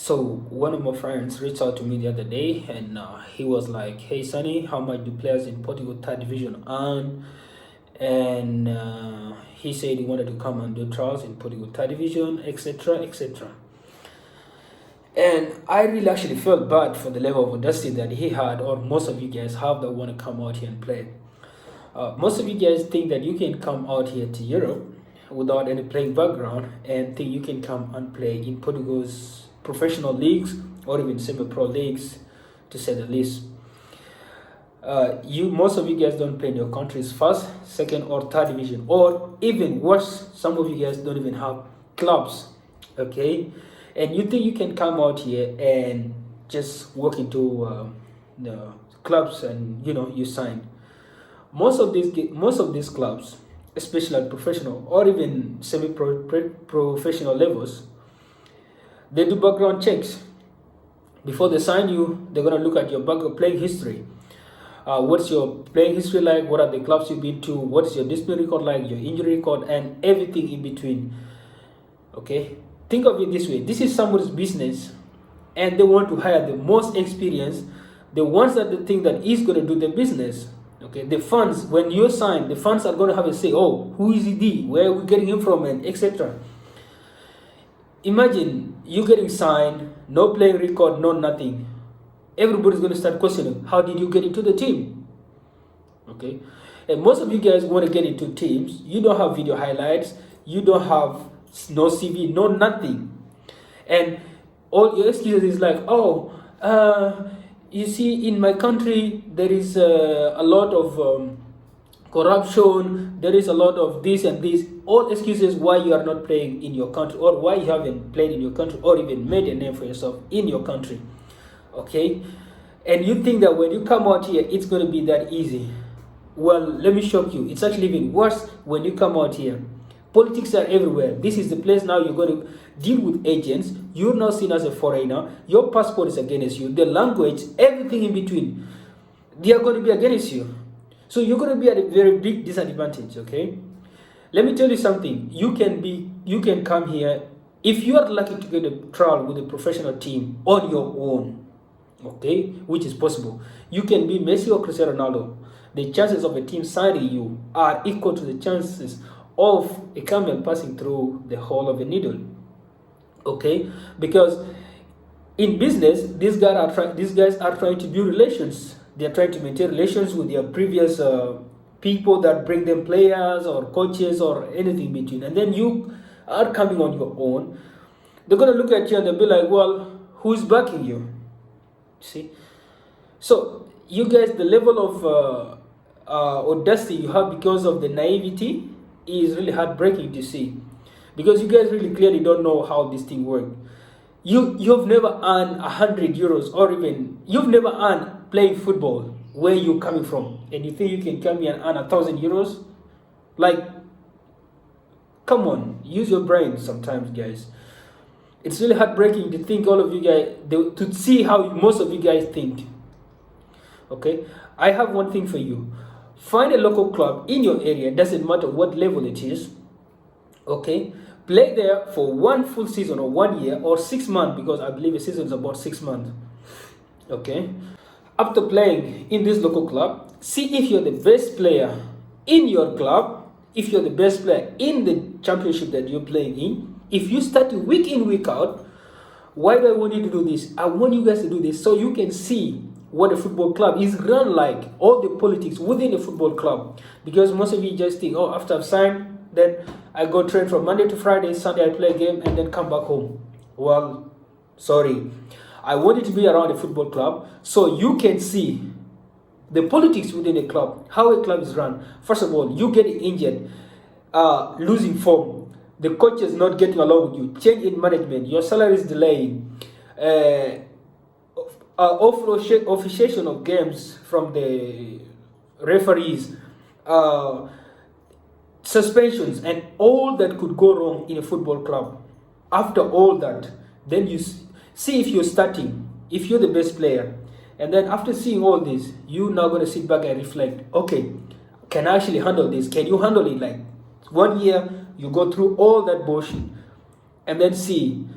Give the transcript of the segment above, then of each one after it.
So one of my friends reached out to me the other day, and he was like, "Hey, Sonny, how much do players in Portugal third division earn?" And he said he wanted to come and do trials in Portugal third division, etc., etc. And I really actually felt bad for the level of audacity that he had, or most of you guys have, that want to come out here and play. Most of you guys think that you can come out here to Europe without any playing background and think you can come and play in Portugal's professional leagues or even semi-pro leagues, to say the least. Most of you guys don't play in your country's first, second, or third division, or even worse, some of you guys don't even have clubs. Okay, and you think you can come out here and just walk into the clubs and you sign. Most of these clubs, especially at professional or even semi-professional levels, they do background checks. Before they sign you, they're gonna look at your background playing history. What's your playing history like? What are the clubs you've been to? What's your discipline record like? Your injury record and everything in between. Okay, think of it this way: this is somebody's business, and they want to hire the most experienced, the ones that they think that is going to do the business. Okay, the funds, when you sign, the funds are going to have a say. Oh, who is he? Where are we getting him from? And etc. Imagine you getting signed, no playing record, no nothing. Everybody's going to start questioning, how did you get into the team? Okay, and most of you guys want to get into teams. You don't have video highlights. You don't have no CV, no nothing, and all your excuses is like, oh, you see, in my country there is a lot of corruption. There is a lot of this and this. All excuses why you are not playing in your country, or why you haven't played in your country, or even made a name for yourself in your country. Okay, and you think that when you come out here it's going to be that easy. Well, let me shock you, it's actually even worse. When you come out here, politics are everywhere. This is the place now you're going to deal with agents. You're now seen as a foreigner. Your passport is against you. The language, everything in between, they are going to be against you. So you're going to be at a very big disadvantage. Okay, let me tell you something. You can come here if you are lucky to get a trial with a professional team on your own. Okay, which is possible. You can be Messi or Cristiano Ronaldo. The chances of a team signing you are equal to the chances of a camel passing through the hole of a needle. Okay, because in business, these guys are trying to build relations. They are trying to maintain relations with their previous people that bring them players or coaches or anything between. And then you are coming on your own. They're gonna look at you and they'll be like, well, who's backing you? See, so you guys, the level of audacity you have because of the naivety is really heartbreaking to see, because you guys really clearly don't know how this thing works. You've never earned 100 euros, or even you've never earned playing football where you're coming from, and you think you can come here and earn 1,000 euros? Like, come on, use your brain sometimes, guys. It's really heartbreaking to think all of you guys, to see how most of you guys think. Okay, I have one thing for you. Find a local club in your area, doesn't matter what level it is. Okay, play there for one full season or 1 year or 6 months, because I believe a season is about 6 months. Okay, after playing in this local club, see if you're the best player in your club, if you're the best player in the championship that you're playing in. If you start week in, week out, why do I want you to do this? I want you guys to do this so you can see what a football club is run like, all the politics within a football club. Because most of you just think, oh, after I've signed, then I go train from Monday to Friday, Sunday I play a game, and then come back home. Well, sorry. I want you to be around a football club so you can see the politics within a club, how a club is run. First of all, you get injured, losing form, the coach is not getting along with you, change in management, your salary is delaying, officiation of games from the referees, suspensions, and all that could go wrong in a football club. After all that, then you see if you're starting, if you're the best player. And then after seeing all this, you're now going to sit back and reflect, okay, can I actually handle this? Can you handle it? Like 1 year, you go through all that bullshit and then see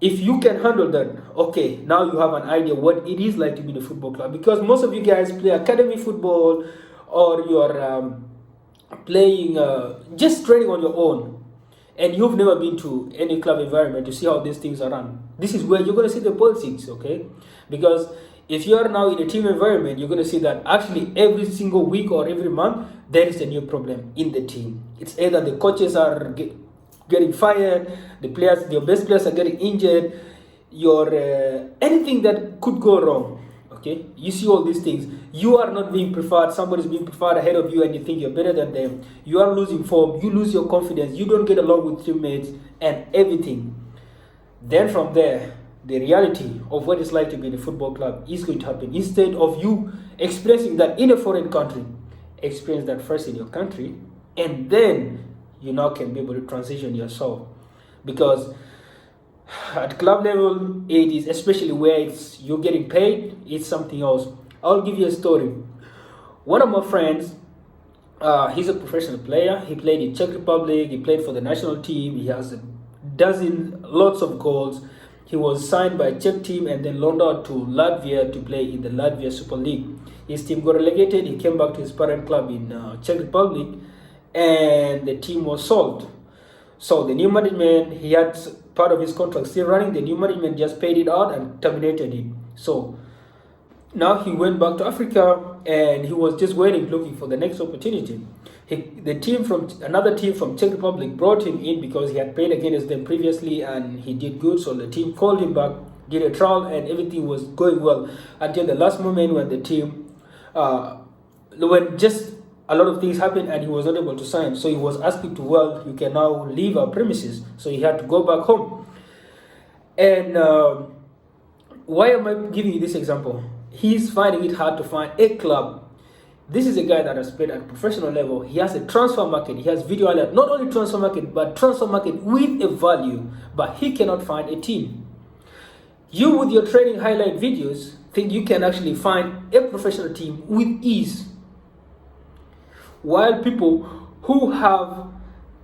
If you can handle that, okay, now you have an idea what it is like to be in a football club. Because most of you guys play academy football, or you're playing just training on your own, and you've never been to any club environment to see how these things are run. This is where you're going to see the politics, okay? Because if you are now in a team environment, you're going to see that actually every single week or every month there is a new problem in the team. It's either the coaches are getting fired, the players, your best players are getting injured, your anything that could go wrong. Okay, you see all these things. You are not being preferred. Somebody's being preferred ahead of you, and you think you're better than them. You are losing form. You lose your confidence. You don't get along with teammates and everything. Then from there, the reality of what it's like to be in a football club is going to happen. Instead of you experiencing that in a foreign country, experience that first in your country, and then you now can be able to transition yourself. Because at club level, it is, especially where you're getting paid, it's something else. I'll give you a story. One of my friends, he's a professional player. He played in Czech Republic. He played for the national team. He has lots of goals. He was signed by a Czech team and then loaned out to Latvia to play in the Latvia Super League. His team got relegated. He came back to his parent club in Czech Republic, and the team was sold. So the new management, he had part of his contract still running. The new management just paid it out and terminated it. So now he went back to Africa, and he was just waiting, looking for the next opportunity. Another team from Czech Republic brought him in because he had played against them previously and he did good. So the team called him back, did a trial, and everything was going well until the last moment when the team, when just a lot of things happened and he was not able to sign. So he was asked to, well, you can now leave our premises. So he had to go back home. And why am I giving you this example? He's finding it hard to find a club. This is a guy that has played at professional level. He has a transfer market. He has video alert. Not only transfer market, but transfer market with a value. But he cannot find a team. You, with your training highlight videos, think you can actually find a professional team with ease. While people who have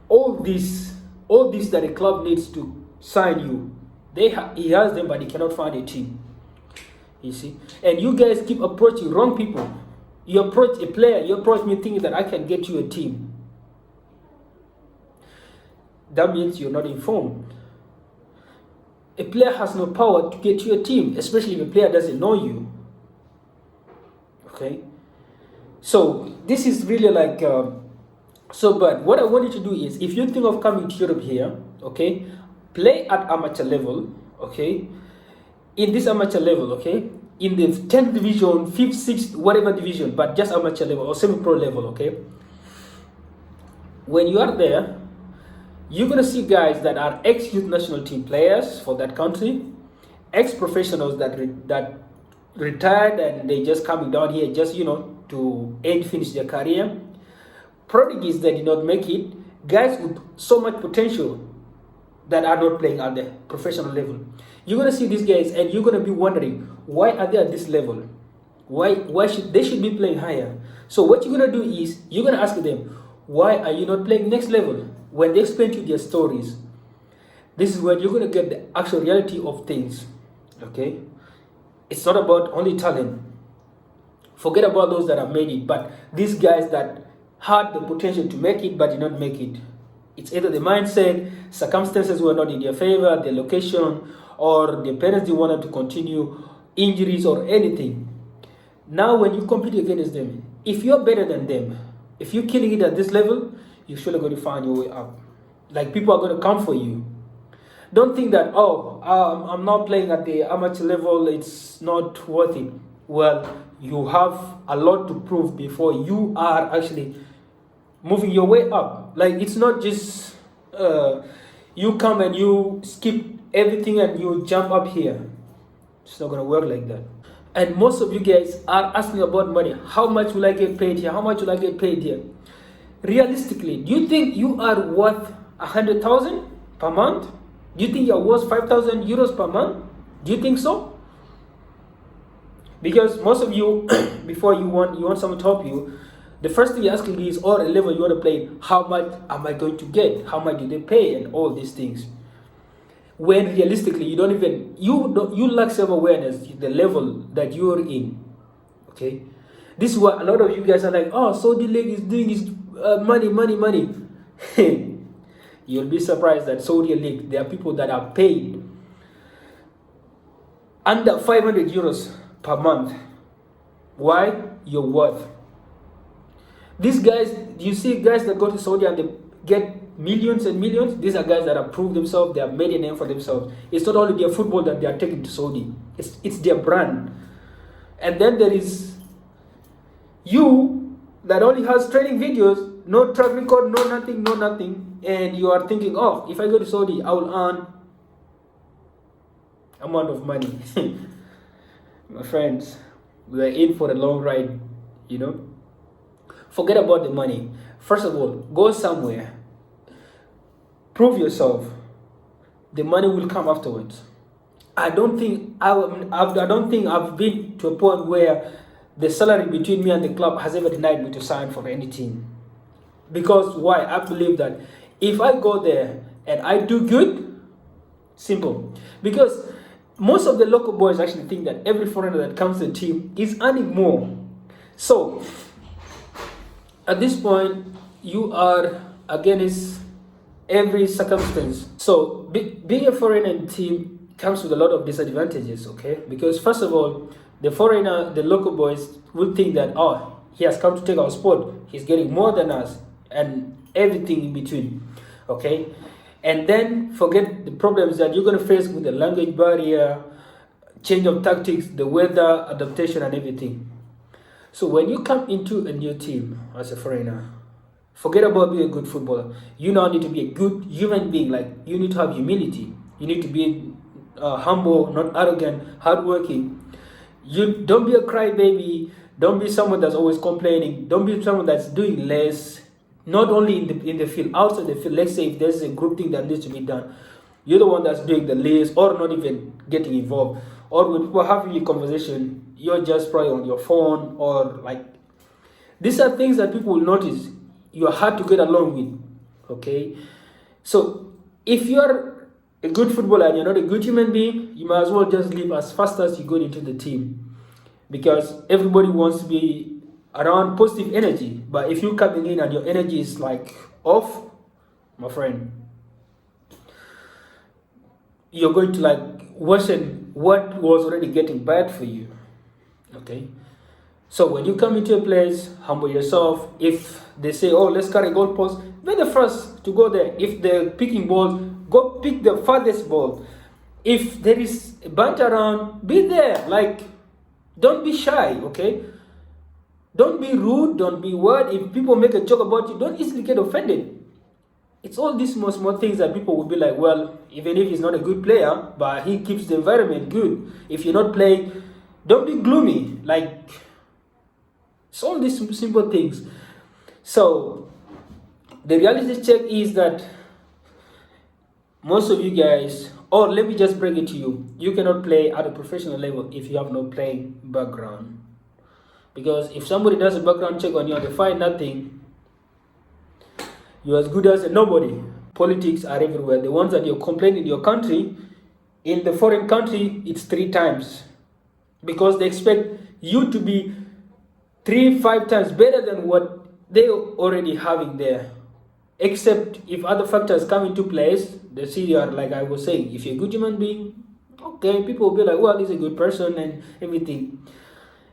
all this that a club needs to sign you, he has them, but he cannot find a team. You see, and you guys keep approaching wrong people. You approach a player, you approach me thinking that I can get you a team. That means you're not informed. A player has no power to get you a team, especially if a player doesn't know you. Okay? So this is really like so bad. What I want you to do is, if you think of coming to Europe here, okay, play at amateur level, okay, in this amateur level, okay, in the 10th division, 5th, 6th, whatever division, but just amateur level or semi-pro level, okay. When you are there, you're going to see guys that are ex-youth national team players for that country, ex-professionals that retired and they just coming down here just, to finish their career, prodigies that did not make it, guys with so much potential that are not playing at the professional level. You're going to see these guys and you're going to be wondering, why are they at this level? Why should they be playing higher? So what you're going to do is, you're going to ask them, why are you not playing next level? When they explain to you their stories, this is when you're going to get the actual reality of things. Okay? It's not about only talent. Forget about those that have made it, but these guys that had the potential to make it but did not make it. It's either the mindset, circumstances were not in their favor, their location, or their parents didn't want them to continue, injuries or anything. Now when you compete against them, if you're better than them, if you're killing it at this level, you're surely going to find your way up. Like, people are going to come for you. Don't think that, I'm not playing at the amateur level, it's not worth it. Well, you have a lot to prove before you are actually moving your way up. Like, it's not just you come and you skip everything and you jump up here. It's not going to work like that. And most of you guys are asking about money. How much will I get paid here? How much will I get paid here? Realistically, do you think you are worth 100,000 per month? Do you think you're worth 5,000 euros per month? Do you think so? Because most of you, before you want someone to help you, the first thing you're asking is, or a level you want to play, how much am I going to get? How much do they pay? And all these things. when realistically you lack self-awareness, the level that you're in. Okay, this is what a lot of you guys are like, oh, Saudi League is doing his money. You'll be surprised that Saudi League, there are people that are paid under 500 euros per month. Why? Your worth. These guys, you see guys that go to Saudi and they get millions and millions. These are guys that have proved themselves, they have made a name for themselves. It's not only their football that they are taking to Saudi, it's their brand. And then there is you that only has training videos, no track record, no nothing, and you are thinking, oh, if I go to Saudi, I will earn amount of money. My friends, we are in for a long ride, you know. Forget about the money. First of all, go somewhere, prove yourself. The money will come afterwards. I don't think I've been to a point where the salary between me and the club has ever denied me to sign for any team. Because why? I believe that if I go there and I do good, simple. Because most of the local boys actually think that every foreigner that comes to the team is earning more. So at this point, you are against every circumstance. So being a foreigner in the team comes with a lot of disadvantages, okay? Because first of all, the foreigner, the local boys will think that, oh, he has come to take our spot. He's getting more than us and everything in between, okay? And then forget the problems that you're going to face with the language barrier, change of tactics, the weather, adaptation, and everything. So when you come into a new team as a foreigner, forget about being a good footballer. You now need to be a good human being. Like, you need to have humility. You need to be humble, not arrogant, hardworking. You don't be a crybaby. Don't be someone that's always complaining. Don't be someone that's doing less. Not only in the field, outside the field. Let's say if there's a group thing that needs to be done, you're the one that's doing the least, or not even getting involved. Or when people having a conversation, you're just probably on your phone, or like, these are things that people will notice. You are hard to get along with. Okay, so if you're a good footballer and you're not a good human being, you might as well just leave as fast as you go into the team, because everybody wants to be around positive energy. But if you're coming in and your energy is like off, my friend, you're going to like worsen what was already getting bad for you. Okay, so when you come into a place, humble yourself. If they say, oh, let's carry goalpost, be the first to go there. If they're picking balls, go pick the farthest ball. If there is a bunch around, be there. Like, don't be shy, okay? Don't be rude, don't be weird. If people make a joke about you, don't easily get offended. It's all these small things that people will be like, well, even if he's not a good player, but he keeps the environment good. If you're not playing, don't be gloomy. Like, it's all these simple things. So the reality check is that most of you guys, or let me just bring it to you, you cannot play at a professional level if you have no playing background. Because if somebody does a background check on you and they find nothing, you're as good as a nobody. Politics are everywhere. The ones that you're complaining in your country, in the foreign country, it's 3 times. Because they expect you to be 3-5 times better than what they already having there. Except if other factors come into place, they see you are, like I was saying, if you're a good human being, okay, people will be like, well, he's a good person and everything.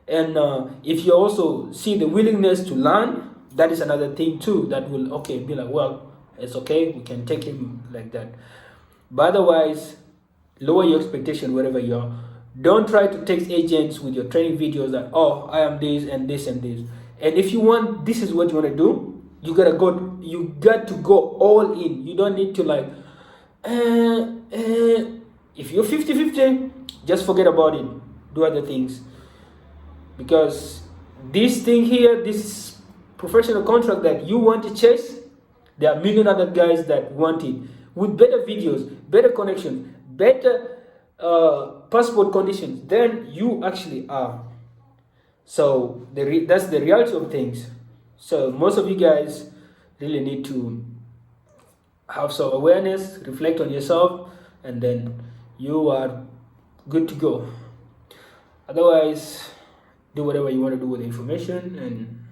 And if you also see the willingness to learn, that is another thing too, that will, okay, be like, well, it's okay, we can take him like that. But otherwise, lower your expectation wherever you are. Don't try to text agents with your training videos that, oh, I am this and this and this. And if you want, this is what you want to do, you got to go all in. You don't need to like, if you're 50-50, just forget about it. Do other things. Because this thing here, this professional contract that you want to chase, there are a million other guys that want it. With better videos, better connections, better passport conditions than you actually are. So that's the reality of things. So most of you guys really need to have some awareness, reflect on yourself, and then you are good to go. Otherwise, do whatever you want to do with the information, and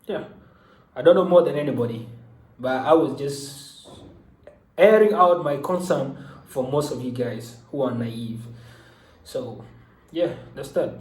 yeah, I don't know more than anybody, but I was just airing out my concern for most of you guys who are naive. So yeah, that's that.